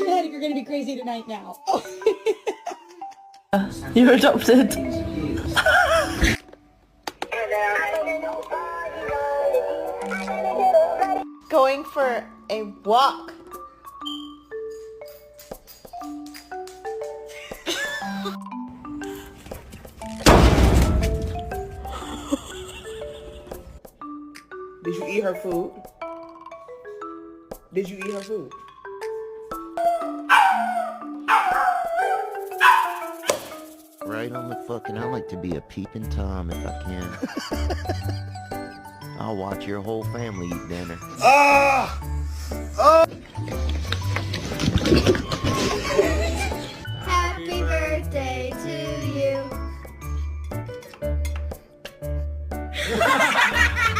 your head if you're gonna be crazy tonight now. You're adopted. Going for a walk. Did you eat her food? Did you eat her food? Right on the fucking, I like to be a peeping Tom if I can. I'll watch your whole family eat dinner.